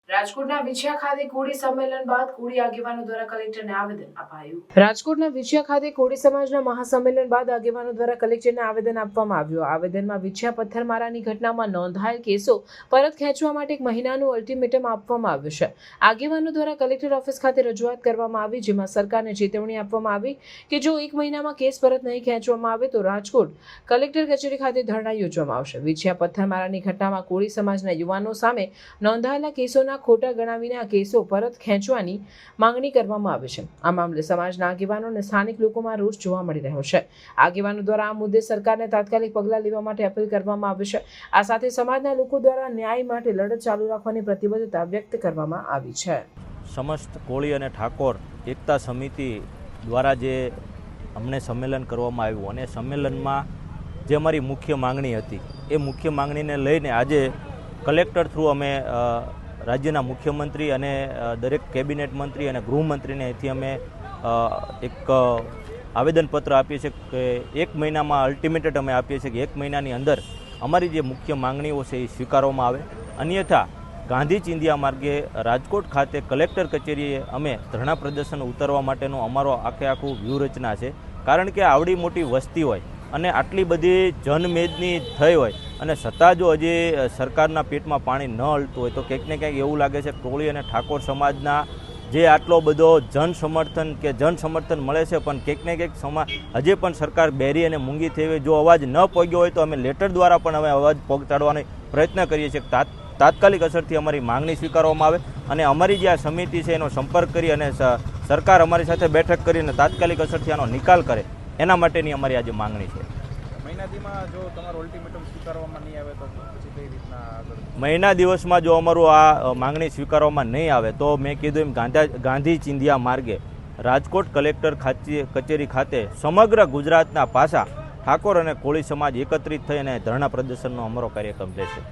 રાજકોટના વિછિયા ખાતે કોળી સંમેલન બાદ કોળી આગેવાનો દ્વારા કલેક્ટરને આવેદન અપાયું। રાજકોટના વિછિયા ખાતે કોળી સમાજના મહાસંમેલન બાદ આગેવાનો દ્વારા કલેક્ટરને આવેદન આપવામાં આવ્યું। આવેદનમાં વિછિયા પથ્થરમારાની ઘટનામાં નોંધાયેલ કેસો પરત ખેંચવા માટે 1 મહિનાનું અલ્ટિમેટમ આપવામાં આવ્યું છે। આગેવાનો દ્વારા કલેક્ટર ઓફિસ ખાતે રજૂઆત કરવામાં આવી, જેમાં સરકારને ચેતવણી આપવામાં આવી કે જો 1 મહિનામાં કેસ પરત નહીં ખેંચવામાં આવે તો રાજકોટ કલેક્ટર કચેરી ખાતે ધરણા યોજવામાં આવશે। વિછિયા પથ્થરમારાની ઘટનામાં કોળી સમાજના યુવાનો સામે નોંધાયેલા કેસોના ખોટા ગણાવીને આ કેસો પરત ખેંચવાની માંગણી કરવામાં આવી છે। આ મામલે સમાજના આગેવાનો અને સ્થાનિક લોકોમાં રોષ જોવા મળી રહ્યો છે। આગેવાનો દ્વારા આ મુદ્દે સરકારને તાત્કાલિક પગલાં લેવા માટે અપીલ કરવામાં આવી છે। આ સાથે સમાજના લોકો દ્વારા ન્યાય માટે લડત ચાલુ રાખવાની પ્રતિબદ્ધતા વ્યક્ત કરવામાં આવી છે। સમસ્ત કોળી અને ઠાકોર એકતા સમિતિ દ્વારા જે અમને સંમેલન કરવામાં આવ્યું અને સંમેલનમાં જે અમારી મુખ્ય માંગણી હતી એ મુખ્ય માંગણીને લઈને આજે કલેક્ટર થ્રુ અમે રાજ્યના મુખ્યમંત્રી અને દરેક કેબિનેટ મંત્રી અને ગૃહમંત્રીને અહીંથી અમે એક આવેદનપત્ર આપીએ છીએ કે 1 મહિનામાં અલ્ટિમેટેડ અમે આપીએ છીએ કે 1 મહિનાની અંદર અમારી જે મુખ્ય માંગણીઓ છે એ સ્વીકારવામાં આવે, અન્યથા ગાંધી ચિંધ્યા માર્ગે રાજકોટ ખાતે કલેક્ટર કચેરીએ અમે ધરણા પ્રદર્શન ઉતરવા માટેનો અમારો આખું વ્યૂહરચના છે। કારણ કે આવડી મોટી વસ્તી હોય અને આટલી બધી જનમેદની થઈ હોય અને છતાં જો હજી સરકારના પેટમાં પાણી ન હલતું હોય તો કંઈક ને કંઈક એવું લાગે છે કોળી અને ઠાકોર સમાજના જે આટલો બધો જન સમર્થન મળે છે પણ કંઈક ને કંઈક હજી પણ સરકાર બેરી અને મૂંગી થઈ હોય। જો અવાજ ન પહોંચ્યો હોય તો અમે લેટર દ્વારા પણ અમે અવાજ પહોંચાડવાનો પ્રયત્ન કરીએ છીએ। તાત્કાલિક અસરથી અમારી માંગણી સ્વીકારવામાં આવે અને અમારી જે આ સમિતિ છે એનો સંપર્ક કરી અને સરકાર અમારી સાથે બેઠક કરીને તાત્કાલિક અસરથી આનો નિકાલ કરે, એના માટેની અમારી આજે માંગણી છે। મહિના દિવસમાં જો અમારું આ માંગણી સ્વીકારવામાં નહીં આવે તો મેં કીધું એમ ગાંધી ચિંધ્યા માર્ગે રાજકોટ કલેક્ટર કચેરી ખાતે સમગ્ર ગુજરાતના પાસા ઠાકોર અને કોળી સમાજ એકત્રિત થઈ અને ધરણા પ્રદર્શનનો અમારો કાર્યક્રમ રહેશે।